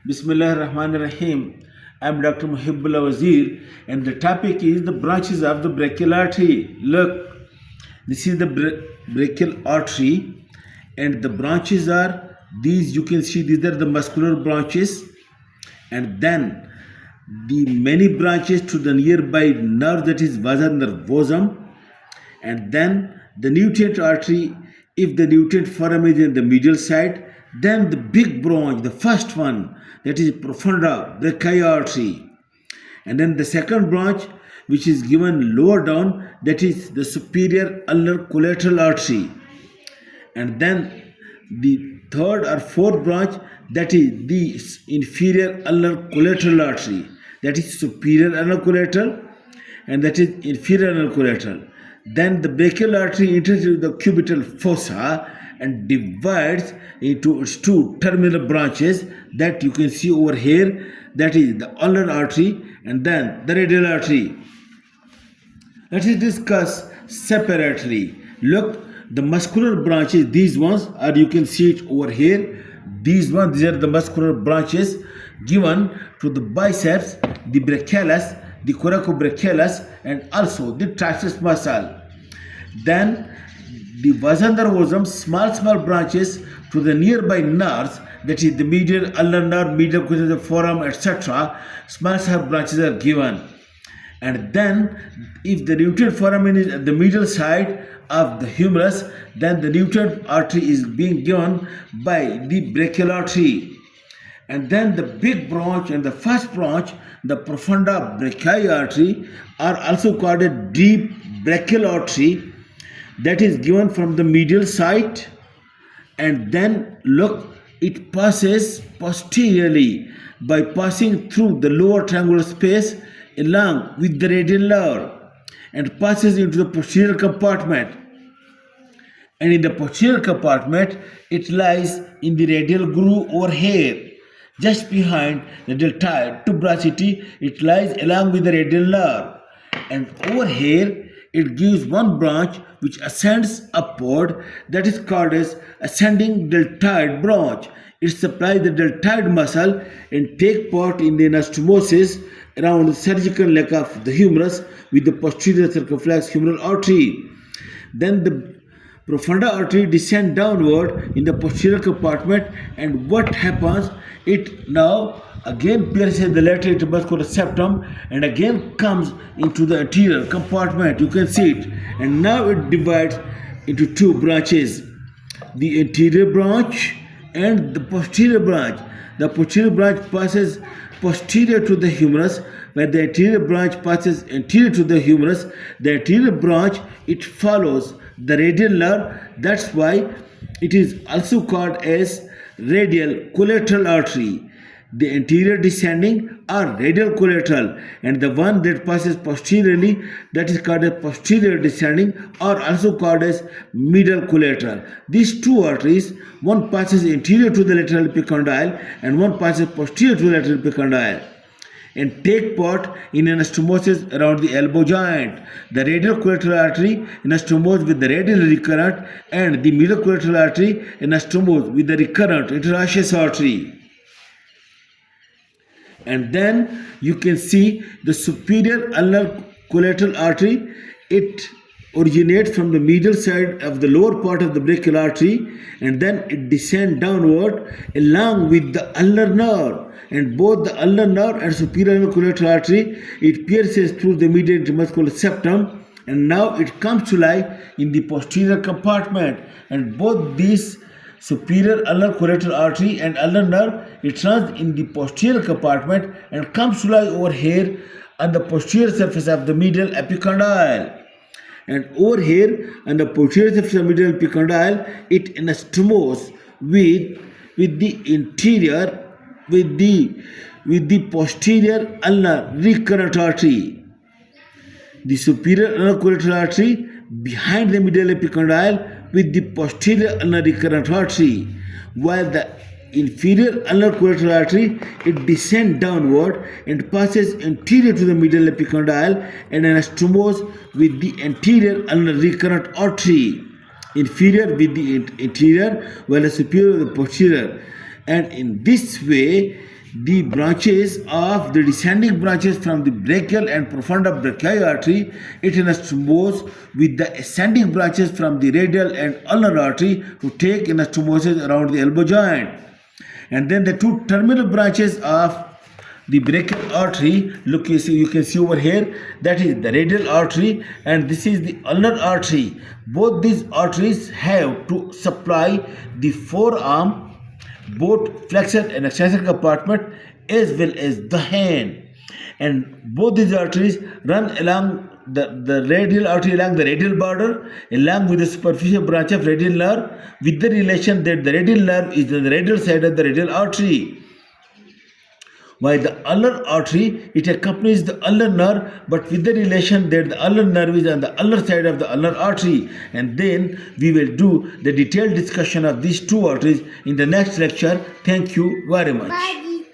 Bismillah ar-Rahman ar-Rahim. I'm Dr Mohibullah Wazir, and the topic is the branches of the brachial artery. Look, this is the brachial artery, and the branches are these. You can see these are the muscular branches, and then the many branches to the nearby nerve, that is vasa nervosum, and then the nutrient artery. If the nutrient foramen is in the medial side, then the big branch, the first one, that is profunda brachial artery, and then the second branch, which is given lower down, that is the superior ulnar collateral artery, and then the third or fourth branch, that is the inferior ulnar collateral artery, that is superior ulnar collateral, and that is inferior ulnar collateral. Then the brachial artery enters into the cubital fossa and divides into its two terminal branches that you can see over here, that is the ulnar artery and then the radial artery. Let us discuss separately. Look, the muscular branches, these ones are, you can see it over here. These are the muscular branches given to the biceps, the brachialis, the coracobrachialis, and also the triceps muscle. Then the vasa nervosum, small branches to the nearby nerves, that is the medial ulnar nerve, medial collateral foramen, etc. Small branches are given. And then if the nutrient foramen is at the medial side of the humerus, then the nutrient artery is being given by the brachial artery. And then the big branch and the first branch, the profunda brachial artery, are also called a deep brachial artery, that is given from the medial side. And then look, it passes posteriorly by passing through the lower triangular space along with the radial nerve and passes into the posterior compartment. And in the posterior compartment, it lies in the radial groove over here. Just behind the deltoid tuberosity, it lies along with the radial nerve. And over here, it gives one branch which ascends upward, that is called as ascending deltoid branch. It supplies the deltoid muscle and take part in the anastomosis around the surgical neck of the humerus with the posterior circumflex humeral artery. Then the profunda artery descends downward in the posterior compartment, and what happens? It now again pierces the lateral intermuscular septum and again comes into the anterior compartment. You can see it, and now it divides into two branches, the anterior branch and the posterior branch. The posterior branch passes posterior to the humerus, where the anterior branch passes anterior to the humerus. The anterior branch, it follows the radial nerve. That's why it is also called as radial collateral artery. The anterior descending are radial collateral, and the one that passes posteriorly, that is called as posterior descending, are also called as medial collateral. These two arteries, one passes anterior to the lateral epicondyle and one passes posterior to the lateral epicondyle, and take part in anastomosis around the elbow joint. The radial collateral artery anastomoses with the radial recurrent, and the medial collateral artery anastomoses with the recurrent interosseous artery. And then you can see the superior ulnar collateral artery. It originates from the medial side of the lower part of the brachial artery, and then it descends downward along with the ulnar nerve. And both the ulnar nerve and superior ulnar collateral artery, it pierces through the medial intermuscular septum, and now it comes to lie in the posterior compartment. And both these superior ulnar collateral artery and ulnar nerve, it runs in the posterior compartment and comes to lie over here on the posterior surface of the medial epicondyle. And over here on the posterior surface of the medial epicondyle, it anastomoses with the interior, with the posterior ulnar recurrent artery. The superior ulnar collateral artery behind the medial epicondyle with the posterior ulnar recurrent artery, while the inferior ulnar collateral artery, it descends downward and passes anterior to the medial epicondyle and anastomoses with the anterior ulnar recurrent artery. Inferior with the anterior, while the superior with the posterior. And in this way, the branches of the descending branches from the brachial and profunda brachial artery, it anastomosis with the ascending branches from the radial and ulnar artery to take anastomosis around the elbow joint. And then the two terminal branches of the brachial artery, look, you can see over here, that is the radial artery and this is the ulnar artery. Both these arteries have to supply the forearm, both flexor and extensor compartment, as well as the hand. And both these arteries run along the radial artery along the radial border, along with the superficial branch of radial nerve, with the relation that the radial nerve is on the radial side of the radial artery. While the ulnar artery, it accompanies the ulnar nerve, but with the relation that the ulnar nerve is on the ulnar side of the ulnar artery. And then we will do the detailed discussion of these two arteries in the next lecture. Thank you very much.